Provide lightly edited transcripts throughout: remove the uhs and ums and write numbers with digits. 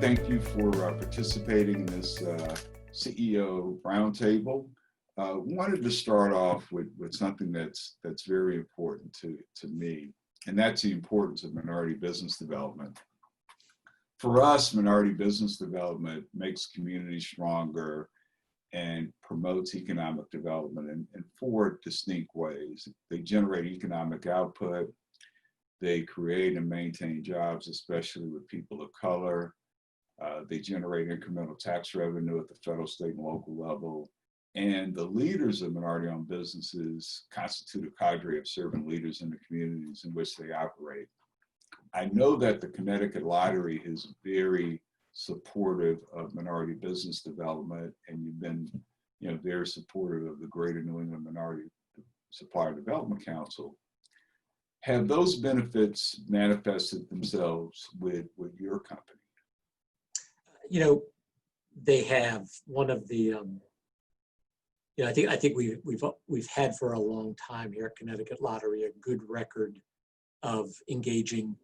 thank you for participating in this CEO Roundtable. Wanted to start off with something that's very important to me, and that's the importance of minority business development. For us, minority business development makes communities stronger and promotes economic development in four distinct ways. They generate economic output, they create and maintain jobs, especially with people of color. They generate incremental tax revenue at the federal, state, and local level. And the leaders of minority-owned businesses constitute a cadre of servant leaders in the communities in which they operate. I know that the Connecticut Lottery is very supportive of minority business development, and you've been, very supportive of the Greater New England Minority Supplier Development Council. Have those benefits manifested themselves with your company? They have. One of the, I think we've had for a long time here at Connecticut Lottery a good record of engaging,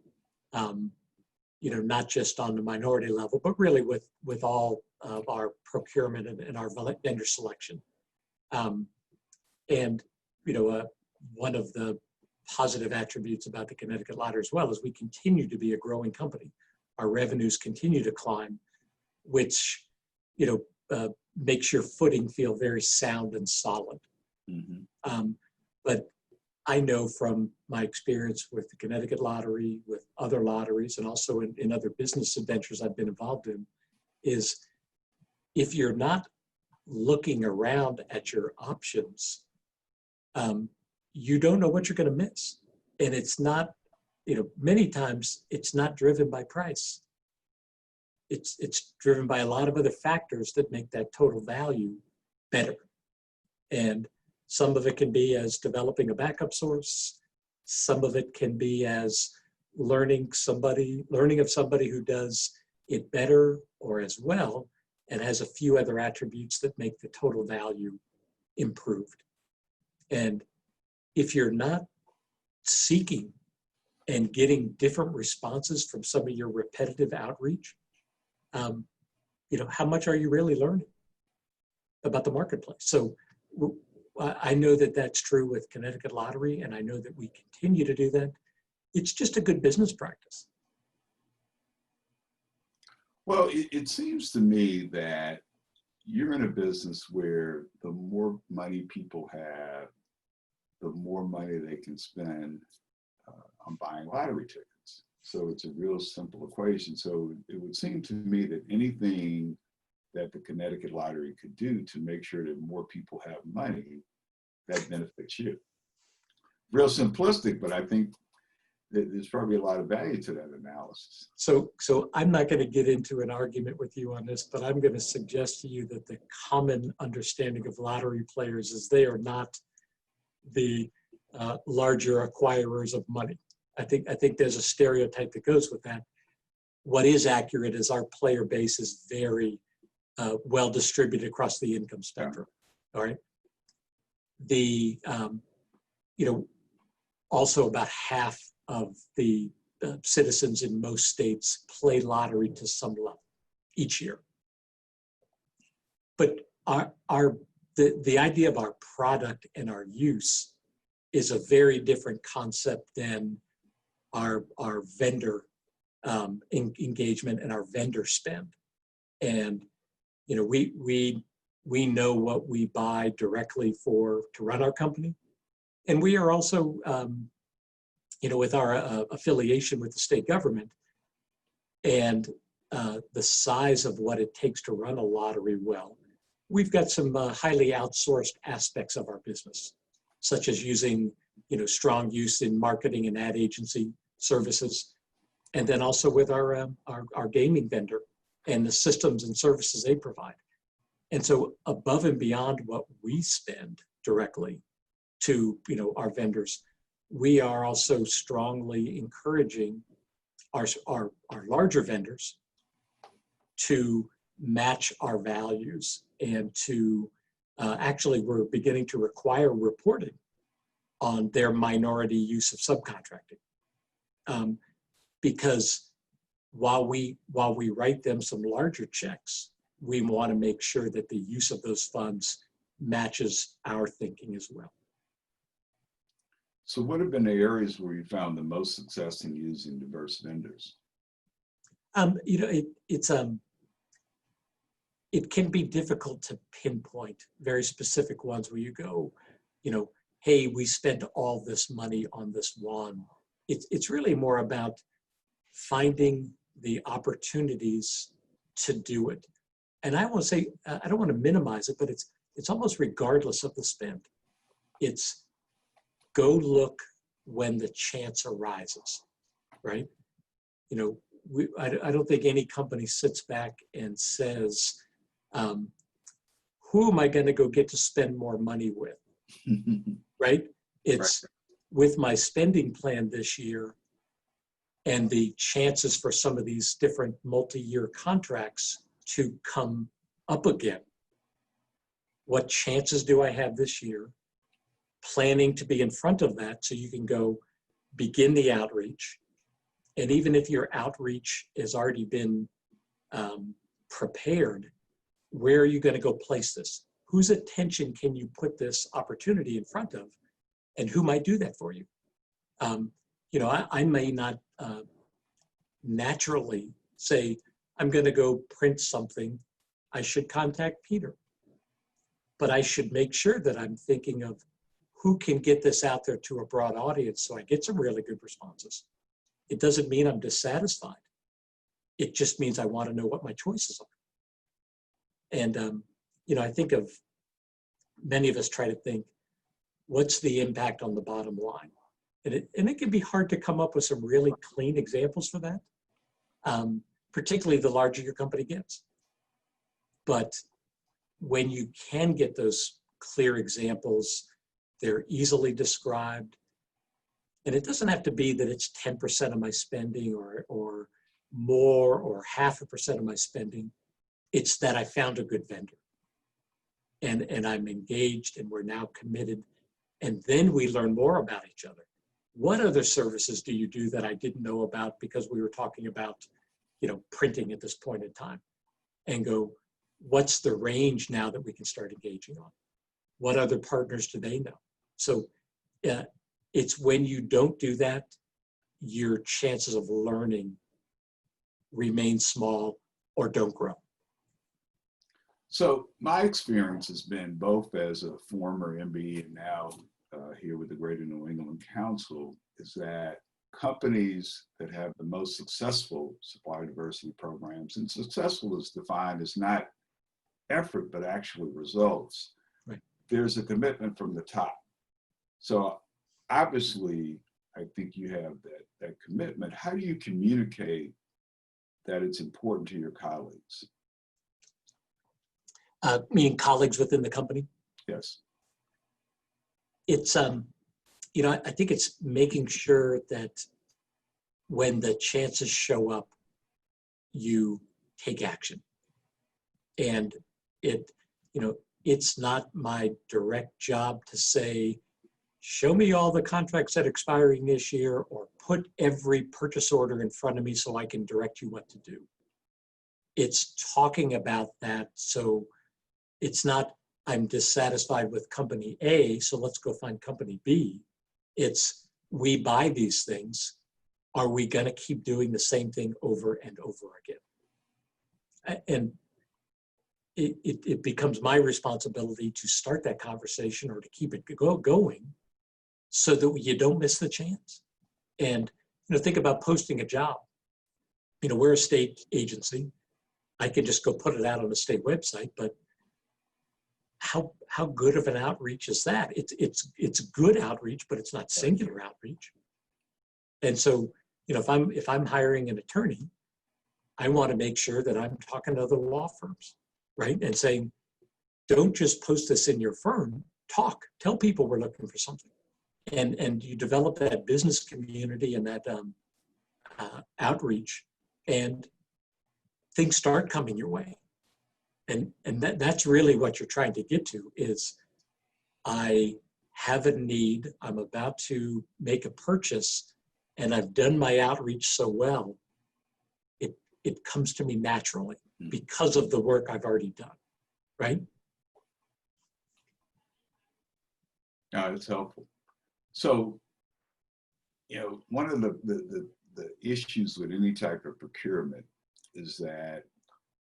not just on the minority level, but really with all of our procurement and our vendor selection. One of the positive attributes about the Connecticut Lottery as well is we continue to be a growing company. Our revenues continue to climb, which makes your footing feel very sound and solid. Mm-hmm. But I know from my experience with the Connecticut Lottery, with other lotteries, and also in other business adventures I've been involved in, is if you're not looking around at your options, you don't know what you're going to miss. And it's not, many times it's not driven by price. It's driven by a lot of other factors that make that total value better. And some of it can be as developing a backup source. Some of it can be as learning of somebody who does it better or as well, and has a few other attributes that make the total value improved. And if you're not seeking and getting different responses from some of your repetitive outreach, how much are you really learning about the marketplace? So I know that that's true with Connecticut Lottery, and I know that we continue to do that. It's just a good business practice. Well, it seems to me that you're in a business where the more money people have, the more money they can spend on buying lottery tickets. So it's a real simple equation. So it would seem to me that anything that the Connecticut Lottery could do to make sure that more people have money, that benefits you. Real simplistic, but I think that there's probably a lot of value to that analysis. So I'm not going to get into an argument with you on this, but I'm going to suggest to you that the common understanding of lottery players is they are not the larger acquirers of money. I think there's a stereotype that goes with that. What is accurate is our player base is very well distributed across the income spectrum. All right. Also about half of the citizens in most states play lottery to some level each year. But the idea of our product and our use is a very different concept than our vendor engagement and our vendor spend. And we know what we buy directly to run our company, and we are also with our affiliation with the state government and the size of what it takes to run a lottery well, we've got some highly outsourced aspects of our business, such as using strong use in marketing and ad agency services, and then also with our gaming vendor and the systems and services they provide. And so above and beyond what we spend directly to our vendors, we are also strongly encouraging our larger vendors to match our values and to actually we're beginning to require reporting on their minority use of subcontracting. Because while we write them some larger checks, we want to make sure that the use of those funds matches our thinking as well. So what have been the areas where you found the most success in using diverse vendors? You know, it can be difficult to pinpoint very specific ones where you go, you know, hey, we spent all this money on this one. It's really more about finding the opportunities to do it. And I want to say, I don't want to minimize it, but it's almost regardless of the spend. It's go look when the chance arises, right? You know, I don't think any company sits back and says, who am I going to go get to spend more money with, right? It's right. With my spending plan this year and the chances for some of these different multi-year contracts to come up again. What chances do I have this year? Planning to be in front of that so you can go begin the outreach. And even if your outreach has already been prepared, where are you going to go place this? Whose attention can you put this opportunity in front of? And who might do that for you? You know, I may not naturally say, I'm going to go print something. I should contact Peter. But I should make sure that I'm thinking of who can get this out there to a broad audience so I get some really good responses. It doesn't mean I'm dissatisfied. It just means I want to know what my choices are. And, you know, I think of many of us try to think, what's the impact on the bottom line? And it can be hard to come up with some really clean examples for that, particularly the larger your company gets. But when you can get those clear examples, they're easily described. And it doesn't have to be that it's 10% of my spending or more or 0.5% of my spending. It's that I found a good vendor. And I'm engaged and we're now committed. And then we learn more about each other. What other services do you do that I didn't know about because we were talking about, you know, printing at this point in time? And go, what's the range now that we can start engaging on? What other partners do they know? So it's when you don't do that, your chances of learning remain small or don't grow. So my experience has been both as a former MBE and now here with the Greater New England Council is that companies that have the most successful supplier diversity programs, and successful is defined as not effort, but actually results. Right. There's a commitment from the top. So obviously, I think you have that commitment. How do you communicate that it's important to your colleagues? Meaning colleagues within the company? Yes. It's, you know, I think it's making sure that when the chances show up, you take action. And it, you know, it's not my direct job to say, show me all the contracts that are expiring this year or put every purchase order in front of me so I can direct you what to do. It's talking about that. So it's not, I'm dissatisfied with company A, so let's go find company B. It's, we buy these things. Are we going to keep doing the same thing over and over again? And it becomes my responsibility to start that conversation or to keep it going so that you don't miss the chance. And, you know, think about posting a job. You know, we're a state agency. I can just go put it out on the state website, but how good of an outreach is that? It's good outreach, but it's not singular outreach. And so, you know, if I'm hiring an attorney, I want to make sure that I'm talking to other law firms, right? And saying, don't just post this in your firm, tell people we're looking for something. And you develop that business community and that outreach, and things start coming your way. And that's really what you're trying to get to is, I have a need, I'm about to make a purchase, and I've done my outreach so well, it comes to me naturally because of the work I've already done, right? No, it's helpful. So, one of the issues with any type of procurement is that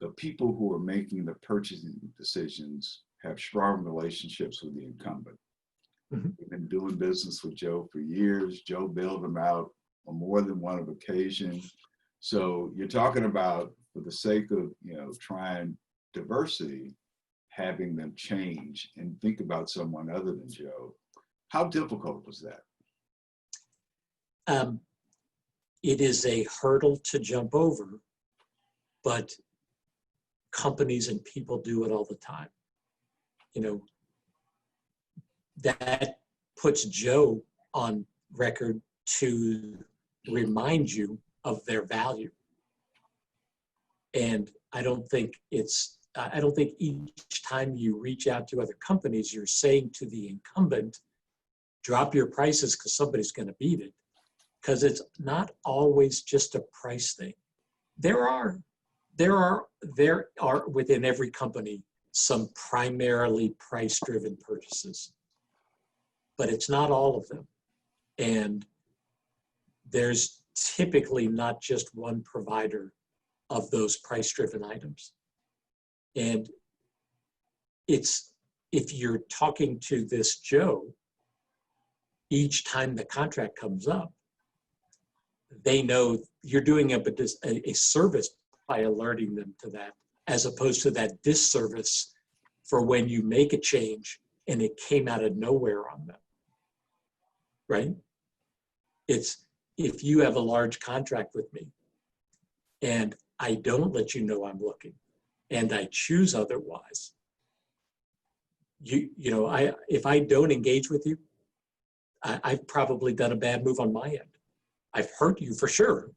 the people who are making the purchasing decisions have strong relationships with the incumbent. Mm-hmm. We've been doing business with Joe for years. Joe bailed them out on more than one occasion. So you're talking about, for the sake of trying diversity, having them change and think about someone other than Joe. How difficult was that? It is a hurdle to jump over, but companies and people do it all the time. That puts Joe on record to remind you of their value. And I don't think each time you reach out to other companies, you're saying to the incumbent, drop your prices because somebody's going to beat it. Because it's not always just a price thing. There are within every company some primarily price-driven purchases, but it's not all of them. And there's typically not just one provider of those price-driven items. And if you're talking to this Joe, each time the contract comes up, they know you're doing a service by alerting them to that, as opposed to that disservice for when you make a change and it came out of nowhere on them, right? It's if you have a large contract with me and I don't let you know I'm looking and I choose otherwise, if I don't engage with you, I've probably done a bad move on my end. I've hurt you for sure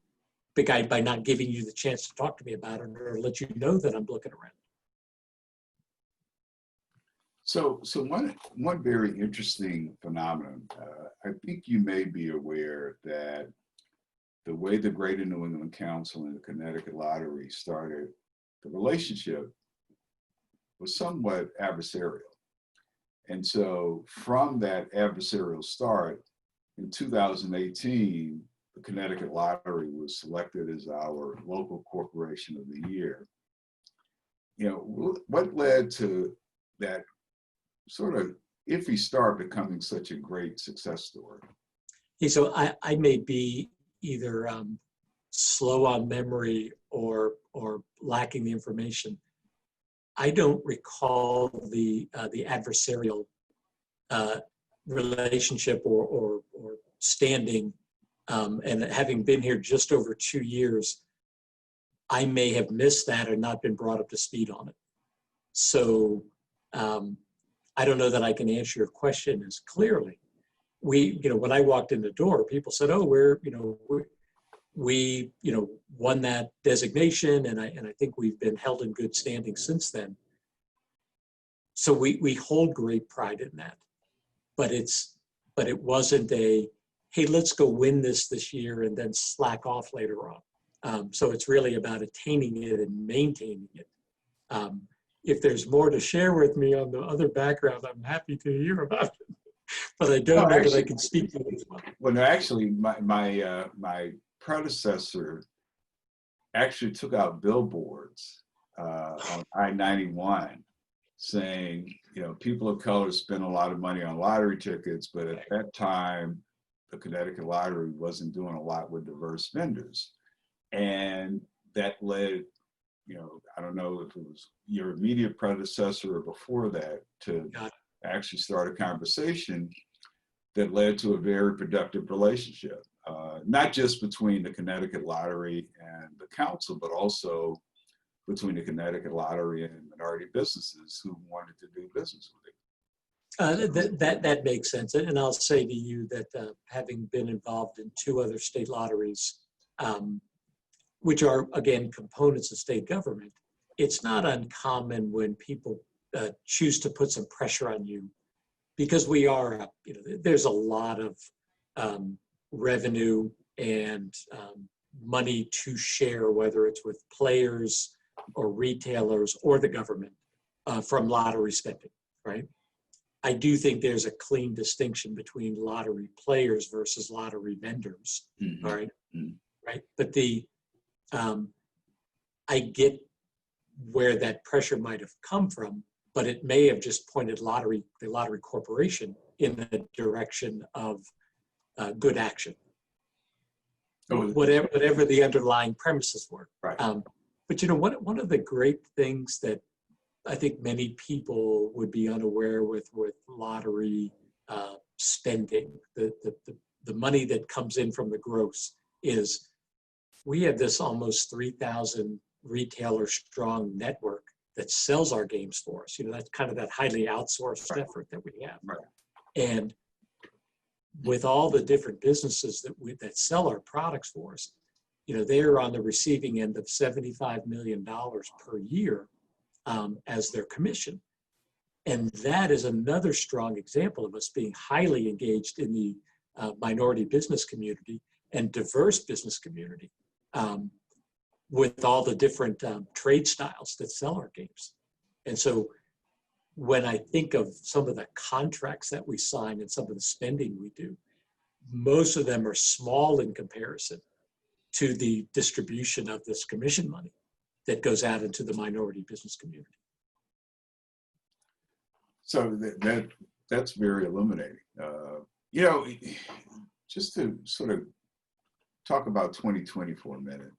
by not giving you the chance to talk to me about it or let you know that I'm looking around. So one very interesting phenomenon, I think you may be aware that the way the Greater New England Council and the Connecticut Lottery started, the relationship was somewhat adversarial. And so from that adversarial start, in 2018, the Connecticut Lottery was selected as our local corporation of the year. What led to that sort of iffy start becoming such a great success story? Hey, so I may be either slow on memory or lacking the information. I don't recall the adversarial relationship or standing. And having been here just over 2 years, I may have missed that or not been brought up to speed on it. So I don't know that I can answer your question as clearly. When I walked in the door, people said, "Oh, we won that designation," and I think we've been held in good standing since then. So we hold great pride in that, but it wasn't a, hey, let's go win this year and then slack off later on. So it's really about attaining it and maintaining it. If there's more to share with me on the other background, I'm happy to hear about it. But I don't know that I can speak to it as well. Well, no, actually, my predecessor actually took out billboards on I-91 saying, people of color spend a lot of money on lottery tickets, but at that time, the Connecticut Lottery wasn't doing a lot with diverse vendors. And that led, I don't know if it was your immediate predecessor or before that, to actually start a conversation that led to a very productive relationship, not just between the Connecticut Lottery and the council, but also between the Connecticut Lottery and minority businesses who wanted to do business with it. That makes sense. And I'll say to you that having been involved in 2 other state lotteries, which are, again, components of state government, it's not uncommon when people choose to put some pressure on you because we are, there's a lot of revenue and money to share, whether it's with players or retailers or the government, from lottery spending, right? I do think there's a clean distinction between lottery players versus lottery vendors, all right? Right, but I get where that pressure might have come from, but it may have just pointed the lottery corporation in the direction of good action, whatever the underlying premises were. Right. But you know, one of the great things that I think many people would be unaware with lottery spending, the money that comes in from the gross, is we have this almost 3,000 retailer strong network that sells our games for us. You know, that's kind of that highly outsourced effort that we have. Right. And with all the different businesses that sell our products for us, you know, they're on the receiving end of $75 million per year as their commission. And that is another strong example of us being highly engaged in the minority business community and diverse business community, with all the different trade styles that sell our games. And so when I think of some of the contracts that we sign and some of the spending we do, most of them are small in comparison to the distribution of this commission money that goes out into the minority business community. So that's very illuminating. You know, just to sort of talk about 2020 for a minute.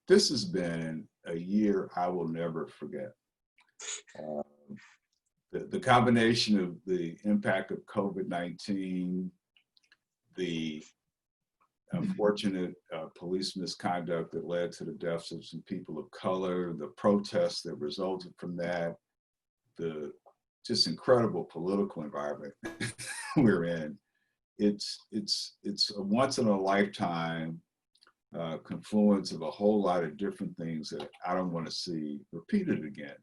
This has been a year I will never forget. The combination of the impact of COVID-19, the unfortunate police misconduct that led to the deaths of some people of color, the protests that resulted from that, the just incredible political environment we're in. It's a once in a lifetime confluence of a whole lot of different things that I don't want to see repeated again.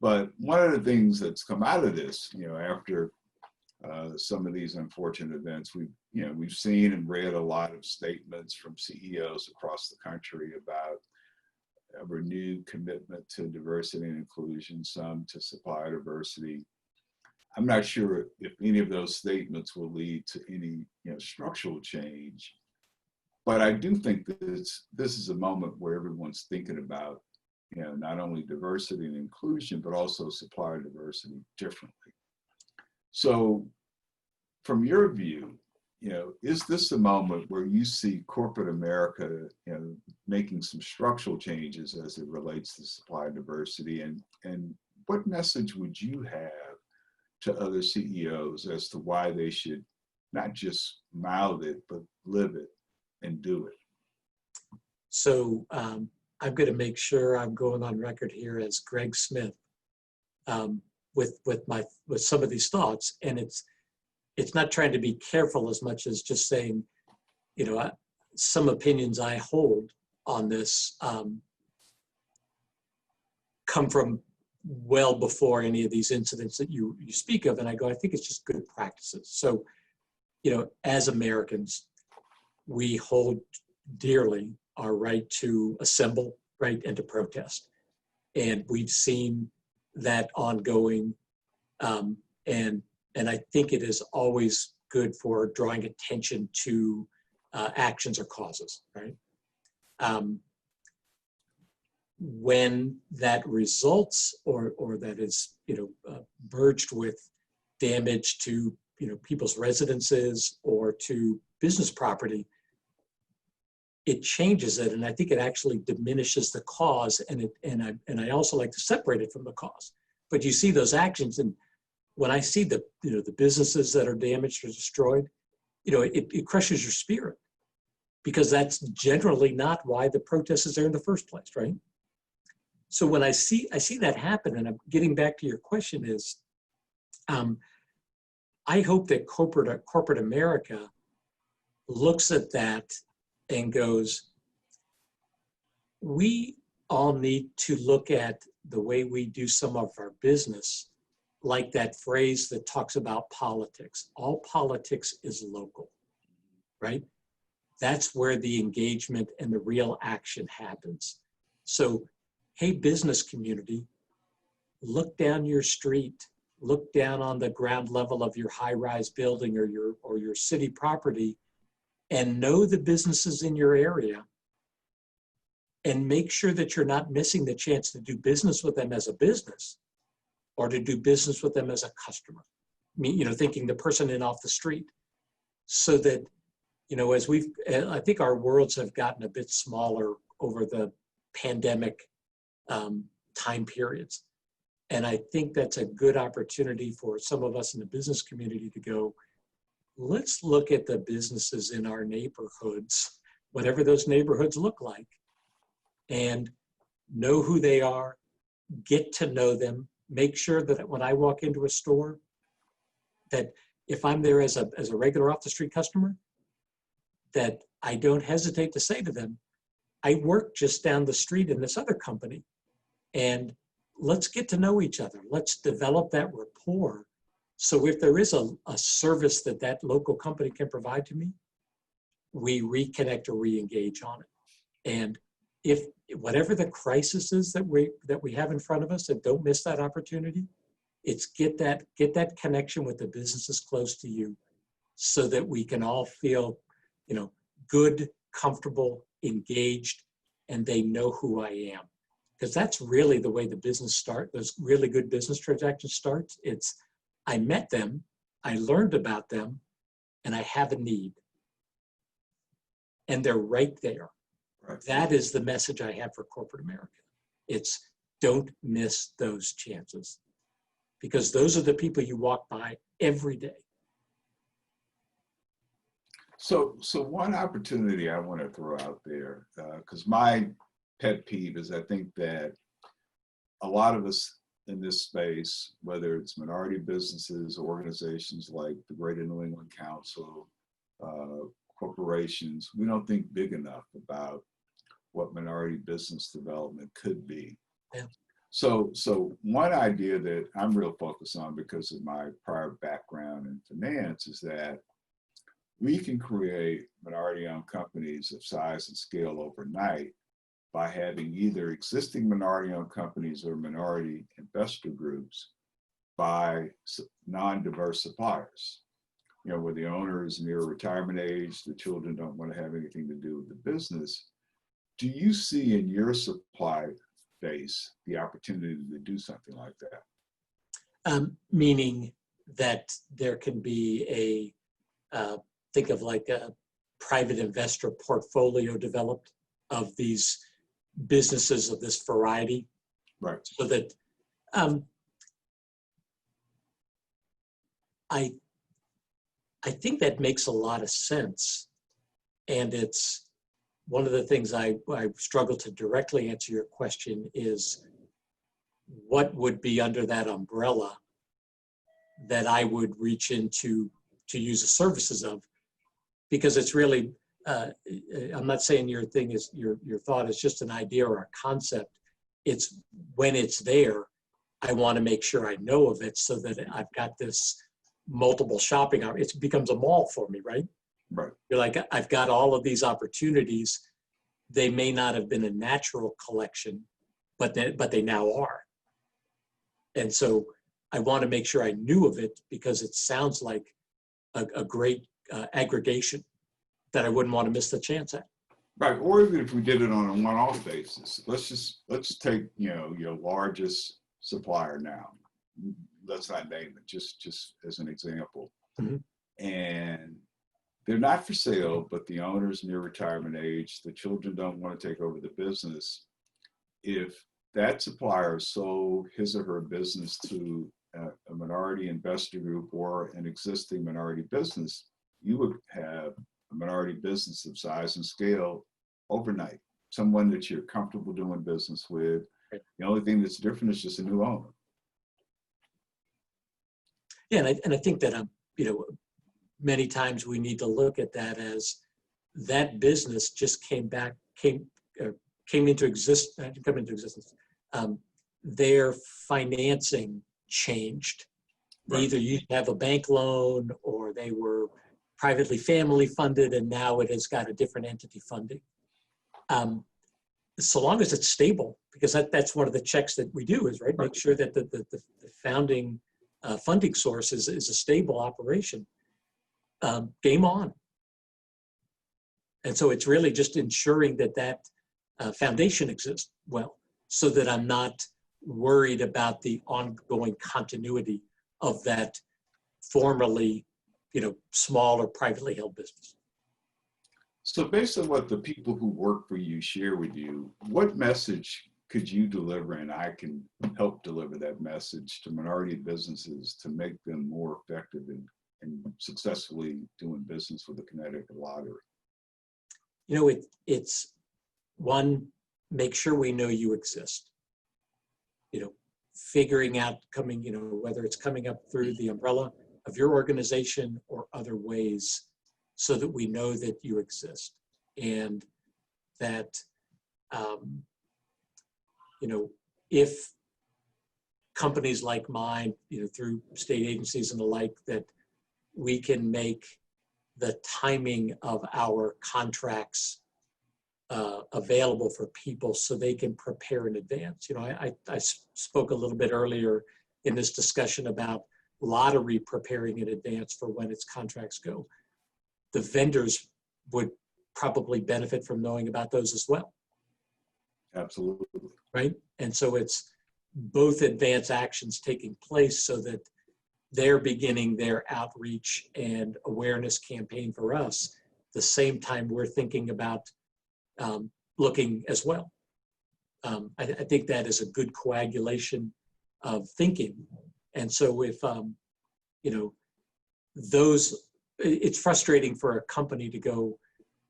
But one of the things that's come out of this, you know, after some of these unfortunate events, we've seen and read a lot of statements from CEOs across the country about a renewed commitment to diversity and inclusion, some to supplier diversity. I'm not sure if any of those statements will lead to any, you know, structural change, but I do think that this is a moment where everyone's thinking about, you know, not only diversity and inclusion, but also supplier diversity differently. So from your view, you know, is this a moment where you see corporate America, you know, making some structural changes as it relates to supplier diversity? And what message would you have to other CEOs as to why they should not just mouth it, but live it and do it? So I'm going to make sure I'm going on record here as Greg Smith with some of these thoughts, and it's not trying to be careful as much as just saying, you know, some opinions I hold on this come from well before any of these incidents that you speak of, and I go, I think it's just good practices. So, you know, as Americans, we hold dearly our right to assemble, right, and to protest. And we've seen that ongoing, and I think it is always good for drawing attention to actions or causes, right? When that results or that is, you know, merged with damage to, you know, people's residences or to business property, it changes it, and I think it actually diminishes the cause, and I also like to separate it from the cause. But you see those actions, and when I see the, you know, the businesses that are damaged or destroyed, you know, it crushes your spirit, because that's generally not why the protest is there in the first place, right? So when I see that happen, and I'm getting back to your question, is I hope that corporate America looks at that and goes, we all need to look at the way we do some of our business like that phrase that talks about politics. All politics is local, right? that's where the engagement and the real action happens. So, hey, business community, look down your street, look down on the ground level of your high-rise building or your city property, and know the businesses in your area, and make sure that you're not missing the chance to do business with them as a business or to do business with them as a customer. I mean, thinking the person in off the street, so that, as I think our worlds have gotten a bit smaller over the pandemic time periods. And I think that's a good opportunity for some of us in the business community to go, let's look at the businesses in our neighborhoods, whatever those neighborhoods look like, and know who they are, get to know them, make sure that when I walk into a store, that if I'm there as a regular off the street customer, that I don't hesitate to say to them, I work just down the street in this other company, and let's get to know each other. Let's develop that rapport. So if there is a service that local company can provide to me, we reconnect or re-engage on it. And if whatever the crisis is that we have in front of us, and don't miss that opportunity, it's get that connection with the businesses close to you, so that we can all feel, good, comfortable, engaged, and they know who I am. Because that's really the way the business starts. Those really good business transactions start. It's, I met them, I learned about them, and I have a need. And they're right there. Right. That is the message I have for corporate America. It's, don't miss those chances, because those are the people you walk by every day. So one opportunity I want to throw out there, because my pet peeve is I think that a lot of us in this space, whether it's minority businesses, organizations like the Greater New England Council, corporations, we don't think big enough about what minority business development could be. Yeah. So one idea that I'm real focused on because of my prior background in finance is that we can create minority-owned companies of size and scale overnight by having either existing minority-owned companies or minority investor groups by non-diverse suppliers. Where the owner is near retirement age, the children don't want to have anything to do with the business. Do you see in your supply base the opportunity to do something like that? Meaning that there can be think of like a private investor portfolio developed of these businesses of this variety. Right. So that I think that makes a lot of sense. And it's one of the things I struggle to directly answer your question is, what would be under that umbrella that I would reach into to use the services of? Because it's really, I'm not saying your thing is, your thought is just an idea or a concept. It's when it's there, I want to make sure I know of it, so that I've got this multiple shopping. It becomes a mall for me, right? Right. You're like, I've got all of these opportunities. They may not have been a natural collection, but they now are. And so I want to make sure I knew of it, because it sounds like a great aggregation that I wouldn't want to miss the chance at. Right. Or even if we did it on a one-off basis, let's take, your largest supplier now. Let's not name it, just as an example. Mm-hmm. And they're not for sale, but the owner's near retirement age. The children don't want to take over the business. If that supplier sold his or her business to a minority investor group or an existing minority business, you would have a minority business of size and scale overnight. Someone that you're comfortable doing business with. The only thing that's different is just a new owner. Yeah, and I think that many times we need to look at that as that business just came into existence. Their financing changed. Right. They either used to have a bank loan, or they were privately family funded, and now it has got a different entity funding. So long as it's stable, because that's one of the checks that we do is, right, make sure that the founding funding source is a stable operation. Game on. And so it's really just ensuring that foundation exists well, so that I'm not worried about the ongoing continuity of that formerly, small or privately held business. So based on what the people who work for you share with you, what message could you deliver, and I can help deliver that message to minority businesses to make them more effective in successfully doing business with the Connecticut Lottery? It's one, make sure we know you exist. Figuring out whether it's coming up through the umbrella of your organization or other ways, so that we know that you exist, and that, if companies like mine, through state agencies and the like, that we can make the timing of our contracts available for people so they can prepare in advance. I spoke a little bit earlier in this discussion about lottery preparing in advance for when its contracts go. The vendors would probably benefit from knowing about those as well. Absolutely. Right? And so it's both advance actions taking place so that they're beginning their outreach and awareness campaign for us, the same time we're thinking about looking as well. I think that is a good coagulation of thinking. And so if, it's frustrating for a company to go,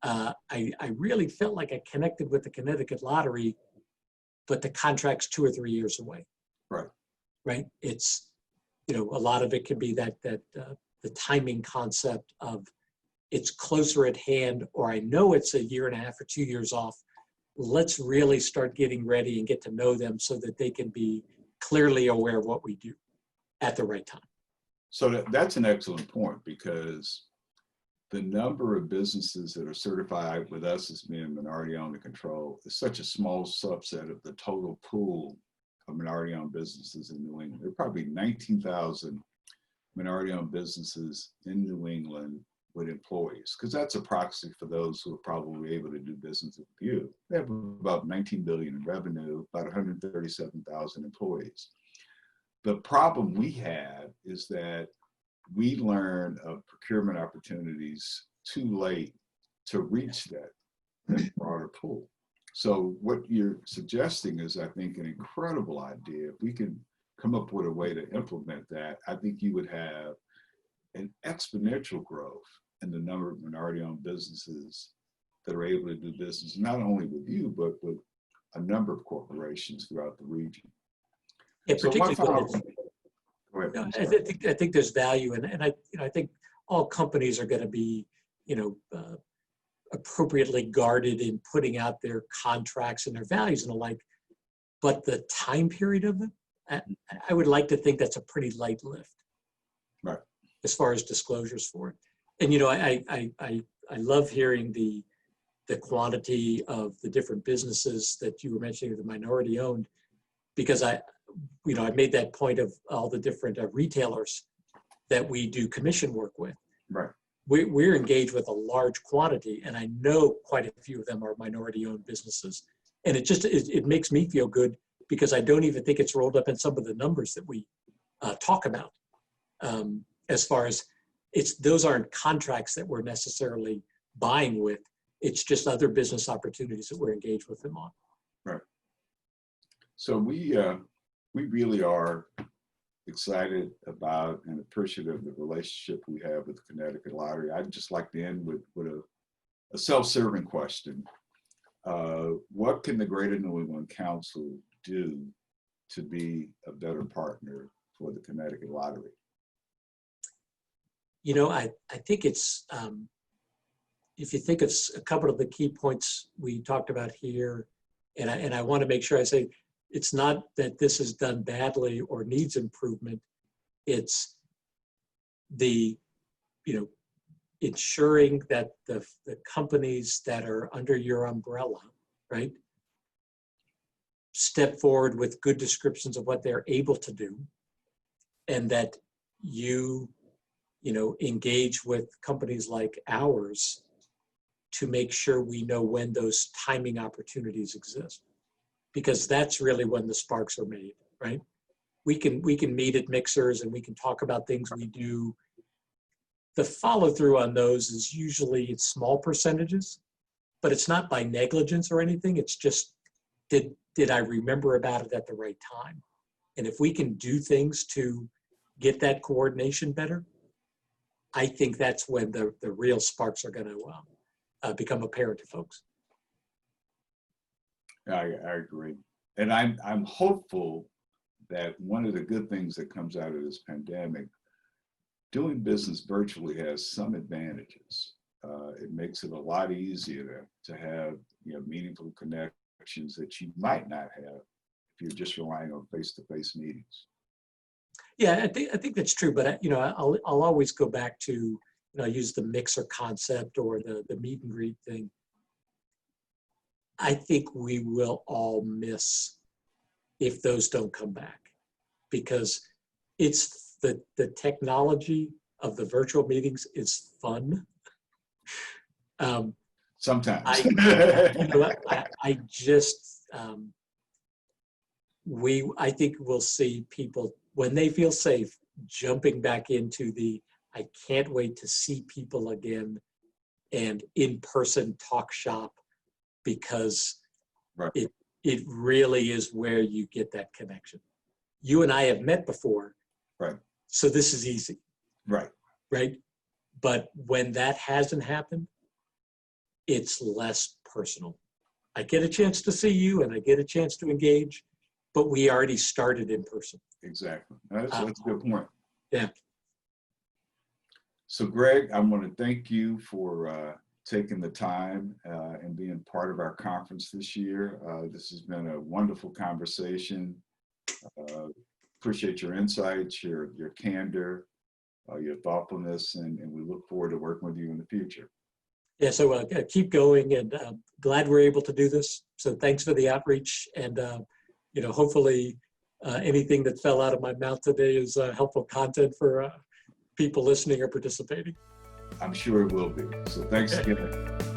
I really felt like I connected with the Connecticut Lottery, but the contract's 2 or 3 years away. Right. Right. It's, a lot of it can be that the timing concept of it's closer at hand, or I know it's 1.5 years or 2 years off. Let's really start getting ready and get to know them so that they can be clearly aware of what we do at the right time. So that's an excellent point, because the number of businesses that are certified with us as being minority owned and controlled is such a small subset of the total pool of minority owned businesses in New England. There are probably 19,000 minority owned businesses in New England with employees, because that's a proxy for those who are probably able to do business with you. They have about 19 billion in revenue, about 137,000 employees. The problem we have is that we learn of procurement opportunities too late to reach that broader pool. So what you're suggesting is, I think, an incredible idea. If we can come up with a way to implement that, I think you would have an exponential growth in the number of minority-owned businesses that are able to do business, not only with you, but with a number of corporations throughout the region. Yeah, So particularly. Go ahead. I think there's value, and I think all companies are going to be, appropriately guarded in putting out their contracts and their values and the like. But the time period of it, I would like to think that's a pretty light lift, right, as far as disclosures for it. And I love hearing the quantity of the different businesses that you were mentioning, the minority owned, because I made that point of all the different retailers that we do commission work with. right. We're engaged with a large quantity, and I know quite a few of them are minority-owned businesses. And it makes me feel good, because I don't even think it's rolled up in some of the numbers that we talk about. As far as those aren't contracts that we're necessarily buying with. It's just other business opportunities that we're engaged with them on. Right. So we really are excited about and appreciative of the relationship we have with the Connecticut Lottery. I'd just like to end with a self-serving question. What can the Greater New England Council do to be a better partner for the Connecticut Lottery? I think it's, if you think of a couple of the key points we talked about here, and I want to make sure I say, it's not that this is done badly or needs improvement. It's if ensuring that the companies that are under your umbrella, right, step forward with good descriptions of what they're able to do, and that you engage with companies like ours to make sure we know when those timing opportunities exist, because that's really when the sparks are made, right? We can meet at mixers and we can talk about things we do. The follow through on those is usually small percentages, but it's not by negligence or anything. It's just, did I remember about it at the right time? And if we can do things to get that coordination better, I think that's when the real sparks are going to become apparent to folks. I agree. And I'm hopeful that one of the good things that comes out of this pandemic, doing business virtually has some advantages. It makes it a lot easier to have meaningful connections that you might not have if you're just relying on face-to-face meetings. Yeah, I think that's true, but I'll always go back to use the mixer concept or the meet and greet thing. I think we will all miss if those don't come back, because it's the technology of the virtual meetings is fun. Sometimes. I think we'll see people, when they feel safe, jumping back into I can't wait to see people again and in-person talk shop, because right. It really is where you get that connection. You and I have met before, right? So this is easy, right? But when that hasn't happened, it's less personal. I get a chance to see you and I get a chance to engage, but we already started in person. Exactly. That's a good point. Yeah. So Greg, I want to thank you for taking the time and being part of our conference this year. This has been a wonderful conversation. Appreciate your insights, your candor, your thoughtfulness, and we look forward to working with you in the future. Yeah, so keep going, and glad we're able to do this. So thanks for the outreach, and hopefully anything that fell out of my mouth today is helpful content for people listening or participating. I'm sure it will be. So thanks again.